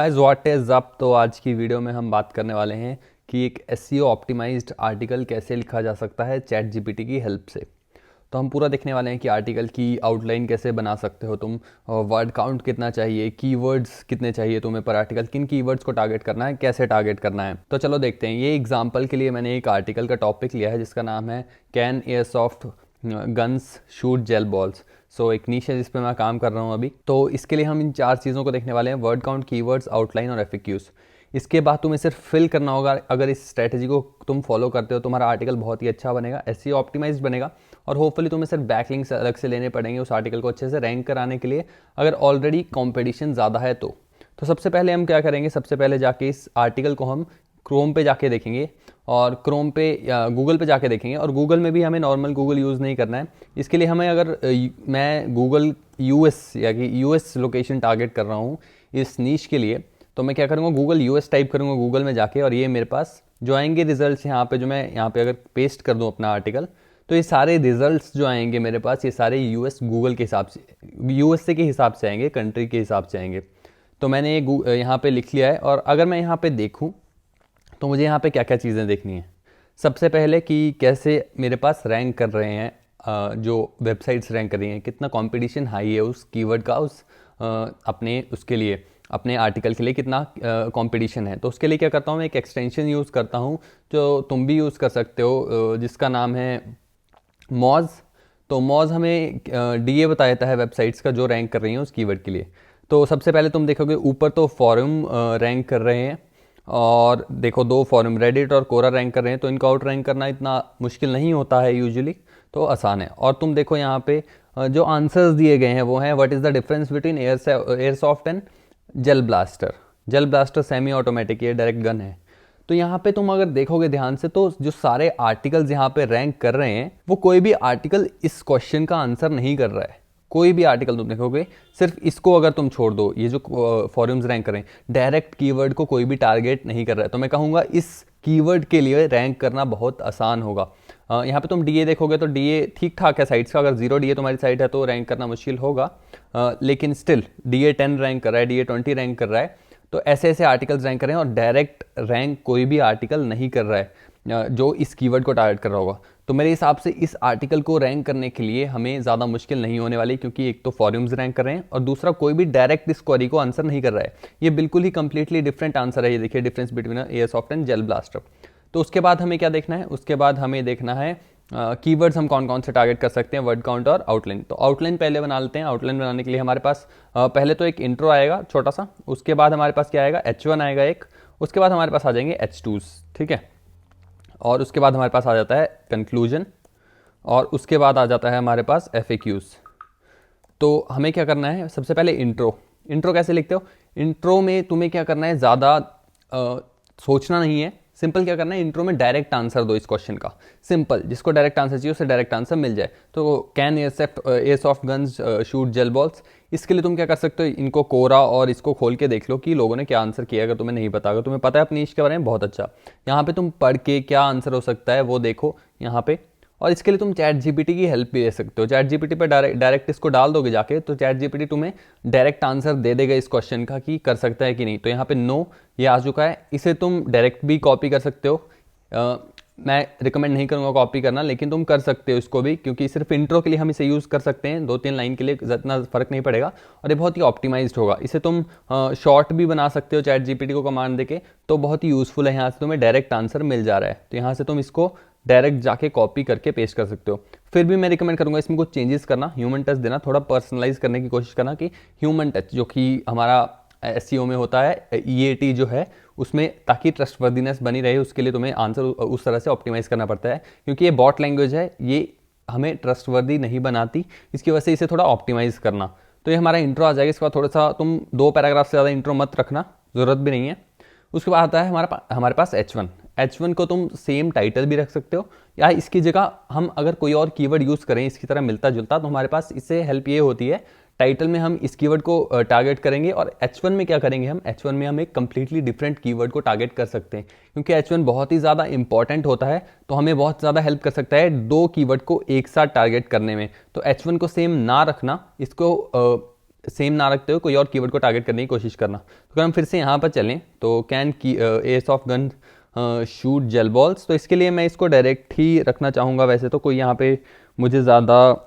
Guys what is up. तो आज की वीडियो में हम बात करने वाले हैं कि एक एसईओ ऑप्टिमाइज्ड आर्टिकल कैसे लिखा जा सकता है चैट जीपीटी की हेल्प से। तो हम पूरा देखने वाले हैं कि आर्टिकल की आउटलाइन कैसे बना सकते हो तुम, वर्ड काउंट कितना चाहिए, कीवर्ड्स कितने चाहिए तुम्हें पर आर्टिकल, किन कीवर्ड्स को टारगेट करना है, कैसे टारगेट करना है। तो चलो देखते हैं। ये एग्जांपल के लिए मैंने एक आर्टिकल का टॉपिक लिया है जिसका नाम है can airsoft guns shoot gel balls. So एक नीश है जिस पे मैं काम कर रहा हूँ अभी। तो इसके लिए हम इन 4 चीज़ों को देखने वाले हैं: वर्ड काउंट, कीवर्ड्स, आउटलाइन और एफएक्यूज। इसके बाद तुम्हें सिर्फ फिल करना होगा। अगर इस स्ट्रेटजी को तुम फॉलो करते हो तुम्हारा आर्टिकल बहुत ही अच्छा बनेगा, एसईओ ऑप्टिमाइज्ड बनेगा। और होपफुली तुम्हें सिर्फ बैकलिंक्स अलग से लेने पड़ेंगे उस आर्टिकल को अच्छे से रैंक कराने के लिए, अगर ऑलरेडी कॉम्पिटिशन ज़्यादा है तो सबसे पहले हम क्या करेंगे, सबसे पहले जाके इस आर्टिकल को हम क्रोम पे जाके देखेंगे और क्रोम पे या गूगल पे जाके देखेंगे। और गूगल में भी हमें नॉर्मल गूगल यूज़ नहीं करना है। इसके लिए हमें अगर मैं गूगल यूएस या कि यूएस लोकेशन टारगेट कर रहा हूँ इस नीश के लिए, तो मैं क्या करूँगा, गूगल यूएस टाइप करूँगा गूगल में जाके, और ये मेरे पास जो आएंगे रिजल्ट्स यहाँ पे, जो मैं यहाँ पे अगर पेस्ट कर दूँ अपना आर्टिकल, तो ये सारे रिजल्ट्स जो आएंगे मेरे पास, ये सारे यूएस गूगल के हिसाब से, यूएसए के हिसाब से आएंगे, कंट्री के हिसाब से आएंगे। तो मैंने ये यहाँ पे लिख लिया है। और अगर मैं यहाँ पे देखूँ तो मुझे यहाँ पे क्या क्या चीज़ें देखनी है। सबसे पहले कि कैसे मेरे पास रैंक कर रहे हैं, जो वेबसाइट्स रैंक कर रही हैं, कितना कंपटीशन हाई है उस कीवर्ड का, उस अपने उसके लिए, अपने आर्टिकल के लिए कितना कंपटीशन है। तो उसके लिए क्या करता हूँ, मैं एक एक्सटेंशन यूज़ करता हूँ जो तुम भी यूज़ कर सकते हो, जिसका नाम है मॉज। तो मॉज हमें डीए बता देता है वेबसाइट्स का जो रैंक कर रही हैं उस कीवर्ड के लिए। तो सबसे पहले तुम देखोगे ऊपर तो फॉरम रैंक कर रहे हैं, और देखो 2 फॉरम रेडिट और कोरा रैंक कर रहे हैं। तो इनको आउट रैंक करना इतना मुश्किल नहीं होता है यूजुअली, तो आसान है। और तुम देखो यहाँ पे जो आंसर्स दिए गए हैं वो हैं, what is the difference between airsoft and gel blaster. Gel blaster semi automatic, ये डायरेक्ट गन है। तो यहाँ पे तुम अगर देखोगे ध्यान से तो जो सारे आर्टिकल्स यहाँ पे रैंक कर रहे हैं वो कोई भी आर्टिकल इस क्वेश्चन का आंसर नहीं कर रहा है। कोई भी आर्टिकल तुम देखोगे, सिर्फ इसको अगर तुम छोड़ दो, ये जो फॉरम्स रैंक कर रहे हैं डायरेक्ट कीवर्ड को कोई भी टारगेट नहीं कर रहा है। तो मैं कहूँगा इस कीवर्ड के लिए रैंक करना बहुत आसान होगा। यहाँ पे तुम डीए देखोगे तो डीए ठीक ठाक है साइट्स का। अगर 0 डीए तुम्हारी साइट है तो रैंक करना मुश्किल होगा, लेकिन स्टिल डीए 10 रैंक कर रहा है, डीए 20 रैंक कर रहा है। तो ऐसे ऐसे आर्टिकल्स रैंक कर रहे हैं, और डायरेक्ट रैंक कोई भी आर्टिकल नहीं कर रहा है जो इस कीवर्ड को टारगेट कर रहा होगा। तो मेरे हिसाब से इस आर्टिकल को रैंक करने के लिए हमें ज़्यादा मुश्किल नहीं होने वाली, क्योंकि एक तो फॉरम्स रैंक कर रहे हैं और दूसरा कोई भी डायरेक्ट इस क्वेरी को आंसर नहीं कर रहा है। ये बिल्कुल ही कंप्लीटली डिफरेंट आंसर है। ये देखिए difference between airsoft and gel blaster. तो उसके बाद हमें क्या देखना है, उसके बाद हमें देखना है कीवर्ड्स हम कौन कौन से टारगेट कर सकते हैं, वर्ड काउंट और आउटलाइन। तो आउटलाइन पहले बना लेते हैं। आउटलाइन बनाने के लिए हमारे पास पहले तो एक इंट्रो आएगा छोटा सा, उसके बाद हमारे पास क्या आएगा, H1 आएगा एक, उसके बाद हमारे पास आ जाएंगे H2s, ठीक है। और उसके बाद हमारे पास आ जाता है कंक्लूजन, और उसके बाद आ जाता है हमारे पास FAQs। तो हमें क्या करना है, सबसे पहले इंट्रो। इंट्रो कैसे लिखते हो, इंट्रो में तुम्हें क्या करना है, ज़्यादा सोचना नहीं है। सिंपल क्या करना है, इंट्रो में डायरेक्ट आंसर दो इस क्वेश्चन का। सिंपल, जिसको डायरेक्ट आंसर चाहिए उसे डायरेक्ट आंसर मिल जाए। तो can airsoft guns shoot gel balls, इसके लिए तुम क्या कर सकते हो, इनको कोरा और इसको खोल के देख लो कि लोगों ने क्या आंसर किया। अगर तुम्हें नहीं पता, अगर तुम्हें पता है अपनी इसके बारे में, बहुत अच्छा। यहाँ पे तुम पढ़ के क्या आंसर हो सकता है वो देखो यहाँ पे। और इसके लिए तुम चैट जीपीटी की हेल्प भी ले सकते हो। चैट जीपीटी पर डायरेक्ट इसको डाल दोगे जाके, तो चैट जीपीटी तुम्हें डायरेक्ट आंसर दे देगा इस क्वेश्चन का कि कर सकता है कि नहीं। तो यहाँ पे नो ये आ चुका है। इसे तुम डायरेक्ट भी कॉपी कर सकते हो। मैं रिकमेंड नहीं करूँगा कॉपी करना, लेकिन तुम कर सकते हो इसको भी, क्योंकि सिर्फ इंट्रो के लिए हम इसे यूज़ कर सकते हैं। 2-3 लाइन के लिए इतना फ़र्क नहीं पड़ेगा, और ये बहुत ही ऑप्टिमाइज्ड होगा। इसे तुम शॉर्ट भी बना सकते हो चैट जीपीटी को कमांड देके, तो बहुत ही यूज़फुल है। यहाँ से तुम्हें डायरेक्ट आंसर मिल जा रहा है, तो यहाँ से तुम इसको डायरेक्ट जाके कॉपी करके पेस्ट कर सकते हो। फिर भी मैं रिकमेंड करूँगा इसमें कुछ चेंजेस करना, ह्यूमन टच देना, थोड़ा पर्सनलाइज करने की कोशिश करना, कि ह्यूमन टच जो कि हमारा एसईओ में होता है, ईएटी जो है उसमें, ताकि ट्रस्टवर्दीनेस बनी रहे, उसके लिए तुम्हें आंसर उस तरह से ऑप्टिमाइज़ करना पड़ता है। क्योंकि ये बॉट लैंग्वेज है, ये हमें ट्रस्टवर्दी नहीं बनाती, इसकी वजह से इसे थोड़ा ऑप्टिमाइज़ करना। तो ये हमारा इंट्रो आ जाएगा। इसके बाद थोड़ा सा तुम 2 पैराग्राफ से ज़्यादा इंट्रो मत रखना, ज़रूरत भी नहीं है। उसके बाद आता है हमारे पास H1। H1 को तुम सेम टाइटल भी रख सकते हो, या इसकी जगह हम अगर कोई और कीवर्ड यूज़ करें इसकी तरह मिलता जुलता, तो हमारे पास इससे हेल्प ये होती है, टाइटल में हम इस कीवर्ड को टारगेट करेंगे, और H1 में क्या करेंगे, हम H1 में हम एक कंप्लीटली डिफरेंट कीवर्ड को टारगेट कर सकते हैं। क्योंकि H1 बहुत ही ज़्यादा इंपॉर्टेंट होता है, तो हमें बहुत ज़्यादा हेल्प कर सकता है 2 कीवर्ड को एक साथ टारगेट करने में। तो H1 को सेम ना रखना, इसको सेम ना रखते हो कोई और कीवर्ड को टारगेट करने की कोशिश करना। तो अगर हम फिर से यहाँ पर चलें तो कैन की एस ऑफ गन शूट जेल बॉल्स, तो इसके लिए मैं इसको डायरेक्ट ही रखना चाहूँगा। वैसे तो कोई यहाँ पे मुझे ज़्यादा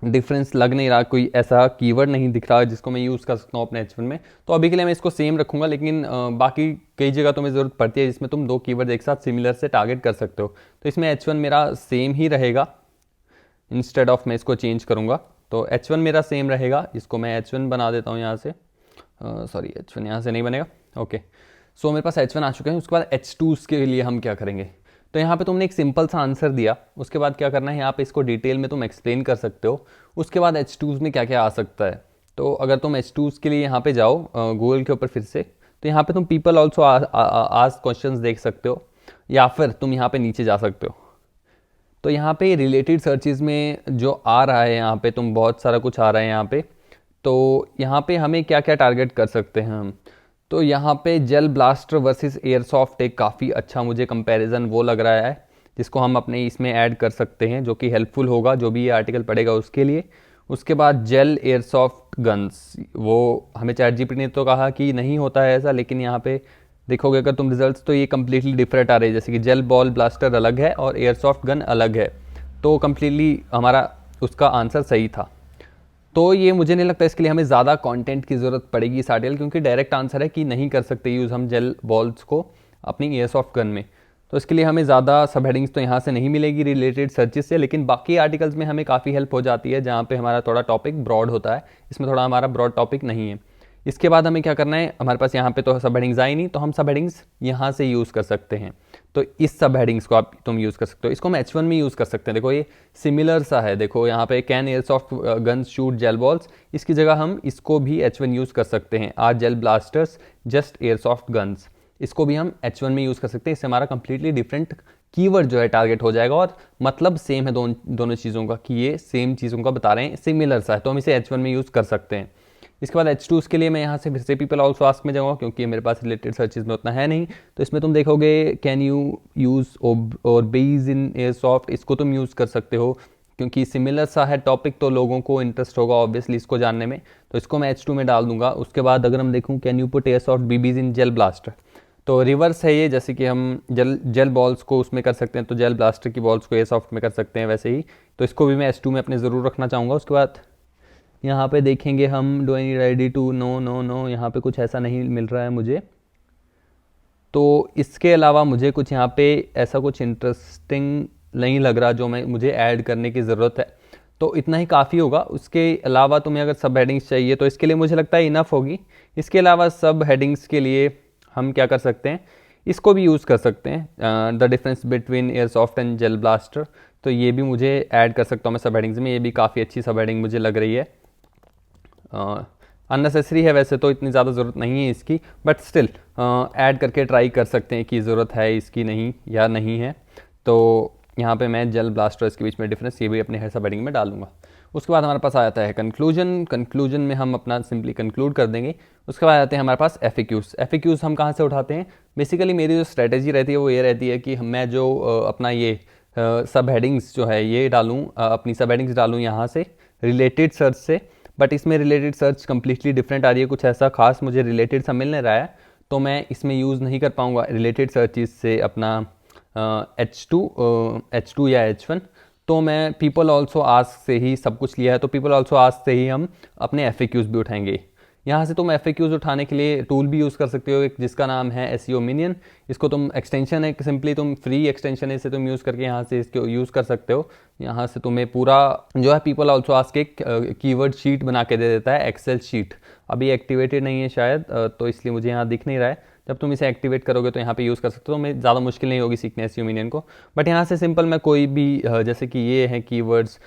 डिफरेंस लग नहीं रहा, कोई ऐसा कीवर्ड नहीं दिख रहा जिसको मैं यूज़ कर सकता हूँ अपने H1 में, तो अभी के लिए मैं इसको सेम रखूँगा। लेकिन बाकी कई जगह तुम्हें ज़रूरत पड़ती है जिसमें तुम दो कीवर्ड एक साथ सिमिलर से टारगेट कर सकते हो, तो इसमें H1 मेरा सेम ही रहेगा। इंस्टेड ऑफ मैं इसको चेंज करूँगा तो H1 मेरा सेम रहेगा। इसको मैं H1 बना देता हूँ यहाँ से, सॉरी H1 यहाँ से नहीं बनेगा। ओके, सो मेरे पास H1 आ चुके हैं। उसके बाद H2 के लिए हम क्या करेंगे, तो यहाँ पे तुमने एक सिंपल सा आंसर दिया, उसके बाद क्या करना है यहाँ पे इसको डिटेल में तुम एक्सप्लेन कर सकते हो। उसके बाद H2 में क्या क्या आ सकता है, तो अगर तुम H2 के लिए यहाँ पे जाओ गूगल के ऊपर फिर से, तो यहाँ पे तुम पीपल ऑल्सो आस्क क्वेश्चंस देख सकते हो, या फिर तुम यहाँ पे नीचे जा सकते हो। तो यहाँ पे रिलेटेड सर्चेज में जो आ रहा है, यहाँ पे तुम बहुत सारा कुछ आ रहा है यहाँ पे, तो यहाँ पे हमें क्या क्या टारगेट कर सकते हैं हम, तो यहाँ पे जेल ब्लास्टर वर्सेस एयरसॉफ्ट एक काफ़ी अच्छा मुझे कंपैरिजन वो लग रहा है जिसको हम अपने इसमें ऐड कर सकते हैं, जो कि हेल्पफुल होगा जो भी ये आर्टिकल पढ़ेगा उसके लिए। उसके बाद जेल एयरसॉफ्ट गन्स, वो हमें ChatGPT ने तो कहा कि नहीं होता है ऐसा, लेकिन यहाँ पे देखोगे अगर तुम रिजल्ट्स तो ये कम्प्लीटली डिफरेंट आ रहे हैं। जैसे कि जेल बॉल ब्लास्टर अलग है और एयरसॉफ्ट गन अलग है, तो कम्प्लीटली हमारा उसका आंसर सही था। तो ये मुझे नहीं लगता इसके लिए हमें ज़्यादा कंटेंट की ज़रूरत पड़ेगी इस आर्टिकल, क्योंकि डायरेक्ट आंसर है कि नहीं कर सकते यूज़ हम जेल बॉल्स को अपनी एयरसॉफ्ट गन में। तो इसके लिए हमें ज़्यादा सब हेडिंग्स तो यहाँ से नहीं मिलेगी रिलेटेड सर्चेस से, लेकिन बाकी आर्टिकल्स में हमें काफ़ी हेल्प हो जाती है जहाँ पे हमारा थोड़ा टॉपिक ब्रॉड होता है। इसमें थोड़ा हमारा ब्रॉड टॉपिक नहीं है। इसके बाद हमें क्या करना है, हमारे पास यहाँ पे तो सब हेडिंग्स आई नहीं, तो हम सब हेडिंग्स यहाँ से यूज़ कर सकते हैं। तो इस सब हेडिंग्स को आप तुम यूज़ कर सकते हो, इसको हम H1 में यूज़ कर सकते हैं। देखो ये सिमिलर सा है, देखो यहाँ पे can airsoft guns shoot gel balls, इसकी जगह हम इसको भी H1 यूज़ कर सकते हैं। Are gel blasters just airsoft guns, इसको भी हम H1 में यूज़ कर सकते हैं। इससे हमारा कंप्लीटली डिफरेंट कीवर्ड जो है टारगेट हो जाएगा, और मतलब सेम है दोनों चीज़ों का, कि ये सेम चीज़ों का बता रहे हैं, सिमिलर सा है, तो हम इसे H1 में यूज़ कर सकते हैं। इसके बाद H2 के लिए मैं यहाँ से फिर से पीपल ऑल्सो आस्क में जाऊँगा, क्योंकि मेरे पास रिलेटेड सर्चेज में उतना है नहीं। तो इसमें तुम देखोगे कैन यू यूज़ और बेज इन एयरसॉफ्ट, इसको तुम यूज़ कर सकते हो क्योंकि सिमिलर सा है टॉपिक, तो लोगों को इंटरेस्ट होगा ऑब्वियसली इसको जानने में, तो इसको मैं H2 में डाल दूंगा। उसके बाद अगर हम देखूँ can you put airsoft BBs in gel blaster, तो रिवर्स है ये, जैसे कि हम जेल बॉल्स को उसमें कर सकते हैं तो जेल ब्लास्टर की बॉल्स को एयरसॉफ्ट में कर सकते हैं वैसे ही, तो इसको भी मैं H2 में अपने ज़रूर रखना चाहूँगा। उसके बाद यहाँ पे देखेंगे हम do I ready to know no no, यहाँ पे कुछ ऐसा नहीं मिल रहा है मुझे, तो इसके अलावा मुझे कुछ यहाँ पे ऐसा कुछ इंटरेस्टिंग नहीं लग रहा जो मुझे ऐड करने की ज़रूरत है, तो इतना ही काफ़ी होगा। उसके अलावा तुम्हें अगर सब हेडिंग्स चाहिए तो इसके लिए मुझे लगता है इनफ होगी। इसके अलावा सब हेडिंग्स के लिए हम क्या कर सकते हैं, इसको भी यूज़ कर सकते हैं, the difference between airsoft and gel blaster, तो ये भी मुझे ऐड कर सकता हूँ मैं सब हेडिंग्स में। ये भी काफ़ी अच्छी सब हेडिंग मुझे लग रही है, अननेसेसरी है वैसे तो, इतनी ज़्यादा ज़रूरत नहीं है इसकी, बट स्टिल ऐड करके ट्राई कर सकते हैं कि ज़रूरत है इसकी नहीं या नहीं है। तो यहाँ पे मैं जेल ब्लास्टर्स के बीच में डिफरेंस ये भी अपने सब हेडिंग में डालूंगा। उसके बाद हमारे पास आता है कंक्लूजन में हम अपना सिंपली कंक्लूड कर देंगे। उसके बाद आते हैं हमारे पास FAQs हम कहाँ से उठाते हैं, बेसिकली मेरी जो स्ट्रेटेजी रहती है वो ये रहती है कि मैं जो अपना ये सब हेडिंग्स जो है ये डालूँ, अपनी सब हेडिंग्स डालूँ यहाँ से रिलेटेड सर्च से, बट इसमें रिलेटेड सर्च कम्प्लीटली डिफरेंट आ रही है, कुछ ऐसा खास मुझे रिलेटेड सा मिल नहीं रहा है, तो मैं इसमें यूज़ नहीं कर पाऊँगा रिलेटेड सर्चेज से अपना H2 या H1। तो मैं पीपल ऑल्सो आस्क से ही सब कुछ लिया है, तो पीपल ऑल्सो आस्क से ही हम अपने FAQs भी उठाएंगे। यहाँ से तुम FAQs उठाने के लिए टूल भी यूज़ कर सकते हो, जिसका नाम है SEO Minion। इसको तुम एक्सटेंशन है, सिंपली तुम फ्री एक्सटेंशन है, इसे तुम यूज़ करके यहाँ से इसको यूज़ कर सकते हो। यहाँ से तुम्हें पूरा जो है पीपल ऑल्सो आस्क एक कीवर्ड शीट बना के दे देता है, एक्सेल शीट। अभी एक्टिवेटेड नहीं है शायद, तो इसलिए मुझे यहाँ दिख नहीं रहा है। जब तुम इसे एक्टिवेट करोगे तो यहाँ पे यूज़ कर सकते हो, मैं ज़्यादा मुश्किल नहीं होगी सीखने SEO Minion को। बट यहाँ से सिंपल मैं कोई भी जैसे कि ये है कीवर्ड्स,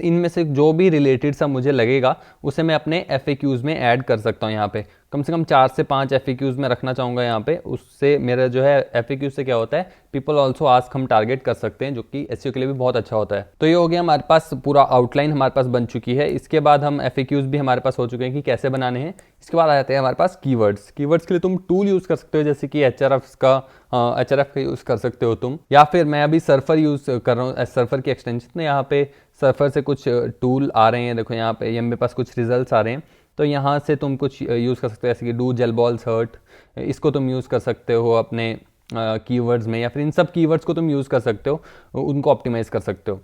इनमें से जो भी रिलेटेड सा मुझे लगेगा उसे मैं अपने FAQs में ऐड कर सकता हूँ। यहाँ पे कम से कम 4 से 5 FAQs में रखना चाहूँगा यहाँ पे, उससे मेरा जो है FAQ से क्या होता है, पीपल ऑल्सो आस्क हम टारगेट कर सकते हैं, जो कि SEO के लिए भी बहुत अच्छा होता है। तो ये हो गया हमारे पास पूरा आउटलाइन हमारे पास बन चुकी है। इसके बाद हम FAQs भी हमारे पास हो चुके हैं कि कैसे बनाने हैं। इसके बाद आ जाते हैं हमारे पास कीवर्ड्स के लिए तुम टूल यूज़ कर सकते हो, जैसे कि HRF का यूज़ कर सकते हो तुम, या फिर मैं अभी सर्फर यूज़ कर रहा हूँ, सर्फर की एक्सटेंशन। यहाँ पे सर्फर से कुछ टूल आ रहे हैं, देखो यहाँ पे ये मेरे पास कुछ रिजल्ट्स आ रहे हैं। तो यहाँ से तुम कुछ यूज़ कर सकते हो, जैसे कि डू जेल बॉल्स हर्ट, इसको तुम यूज़ कर सकते हो अपने कीवर्ड्स में, या फिर इन सब कीवर्ड्स को तुम यूज़ कर सकते हो, उनको ऑप्टिमाइज़ कर सकते हो।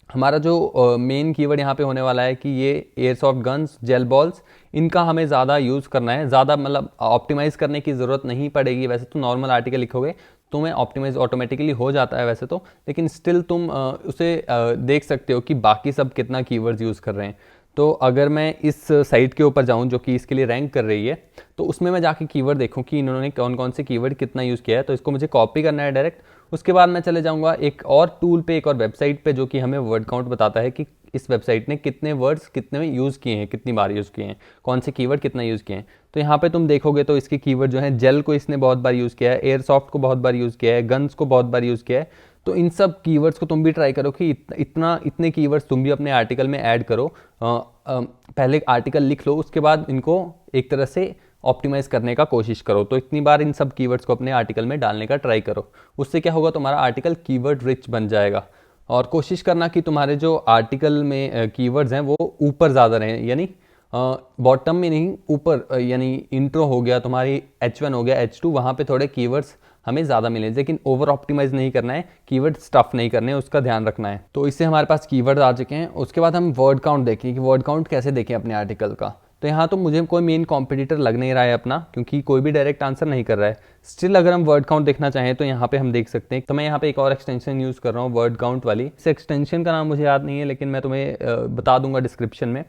हमारा जो मेन कीवर्ड यहाँ पे होने वाला है कि ये एयरसॉफ्ट गन्स, जेल बॉल्स, इनका हमें ज़्यादा यूज़ करना है। ज़्यादा मतलब ऑप्टिमाइज़ करने की ज़रूरत नहीं पड़ेगी। वैसे तो नॉर्मल आर्टिकल लिखोगे तो में ऑप्टिमाइज़ ऑटोमेटिकली हो जाता है वैसे तो, लेकिन स्टिल तुम उसे देख सकते हो कि बाकी सब कितना कीवर्ड्स यूज़ कर रहे हैं। तो अगर मैं इस साइट के ऊपर जाऊं जो कि इसके लिए रैंक कर रही है, तो उसमें मैं जाके कीवर्ड देखूं कि इन्होंने कौन कौन से कीवर्ड कितना यूज़ किया है। तो इसको मुझे कॉपी करना है डायरेक्ट। उसके बाद मैं चले जाऊंगा एक और टूल पे, एक और वेबसाइट पे, जो कि हमें वर्ड काउंट बताता है कि इस वेबसाइट ने कितने वर्ड्स कितने में यूज़ किए हैं, कितनी बार यूज़ किए हैं, कौन से कीवर्ड कितना यूज़ किए हैं। तो यहाँ पे तुम देखोगे तो इसके कीवर्ड जो है, जेल को इसने बहुत बार यूज़ किया है, एयरसॉफ्ट को बहुत बार यूज़ किया है, गन्स को बहुत बार यूज़ किया है। तो इन सब कीवर्ड्स को तुम भी ट्राई करो कि इतने कीवर्ड्स तुम भी अपने आर्टिकल में ऐड करो। पहले आर्टिकल लिख लो, उसके बाद इनको एक तरह से ऑप्टिमाइज़ करने का कोशिश करो। तो इतनी बार इन सब कीवर्ड्स को अपने आर्टिकल में डालने का ट्राई करो। उससे क्या होगा, तुम्हारा आर्टिकल कीवर्ड रिच बन जाएगा। और कोशिश करना कि तुम्हारे जो आर्टिकल में कीवर्ड्स हैं वो ऊपर ज़्यादा रहें, यानी बॉटम में नहीं, ऊपर। यानी इंट्रो हो गया तुम्हारी, H1 हो गया, H2, वहाँ पे थोड़े कीवर्ड्स हमें ज़्यादा मिले, लेकिन ओवर ऑप्टिमाइज नहीं करना है, कीवर्ड स्टफ नहीं करने, उसका ध्यान रखना है। तो इससे हमारे पास कीवर्ड आ चुके हैं। उसके बाद हम वर्ड काउंट देखें कि वर्ड काउंट कैसे देखें अपने आर्टिकल का। तो यहाँ तो मुझे कोई मेन कॉम्पिटिटर लग नहीं रहा है अपना, क्योंकि कोई भी डायरेक्ट आंसर नहीं कर रहा है। स्टिल अगर हम वर्ड काउंट देखना चाहें तो यहाँ पे हम देख सकते हैं। तो मैं यहाँ पे एक और एक्सटेंशन यूज़ कर रहा हूँ वर्ड काउंट वाली। इस एक्सटेंशन का नाम मुझे याद नहीं है, लेकिन मैं तुम्हें बता दूंगा डिस्क्रिप्शन में।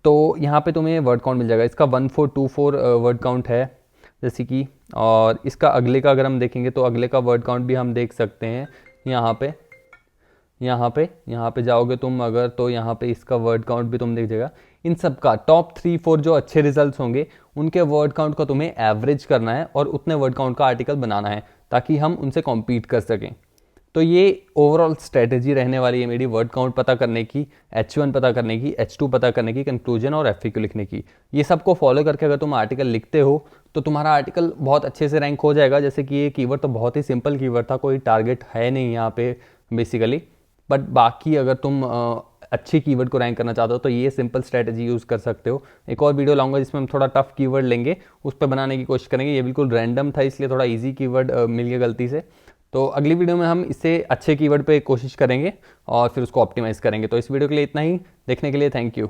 तो यहाँ पे तुम्हें वर्ड काउंट मिल जाएगा। इसका 1424 वर्ड काउंट है जैसे कि, और इसका अगले का अगर हम देखेंगे तो अगले का वर्ड काउंट भी हम देख सकते हैं। यहाँ पे जाओगे तुम अगर, तो यहाँ पे इसका वर्ड काउंट भी तुम देख जाएगा। इन सब का टॉप 3-4 जो अच्छे रिजल्ट्स होंगे, उनके वर्ड काउंट को तुम्हें एवरेज करना है और उतने वर्ड काउंट का आर्टिकल बनाना है, ताकि हम उनसे कॉम्पीट कर सकें। तो ये ओवरऑल स्ट्रेटेजी रहने वाली है मेरी, वर्ड काउंट पता करने की, H1 पता करने की, H2 पता करने की, कंक्लूजन और FAQ लिखने की। ये सबको फॉलो करके अगर तुम आर्टिकल लिखते हो तो तुम्हारा आर्टिकल बहुत अच्छे से रैंक हो जाएगा। जैसे कि ये कीवर्ड तो बहुत ही सिंपल कीवर्ड था, कोई टारगेट है नहीं यहाँ पे बेसिकली। बट बाकी अगर तुम अच्छी कीवर्ड को रैंक करना चाहते हो तो ये सिंपल स्ट्रेटजी यूज़ कर सकते हो। एक और वीडियो लाऊंगा जिसमें हम थोड़ा टफ कीवर्ड लेंगे, उस पर बनाने की कोशिश करेंगे। ये बिल्कुल रैंडम था, इसलिए थोड़ा इजी कीवर्ड मिल गया गलती से। तो अगली वीडियो में हम इससे अच्छे कीवर्ड पे कोशिश करेंगे और फिर उसको ऑप्टिमाइज़ करेंगे। तो इस वीडियो के लिए इतना ही। देखने के लिए थैंक यू।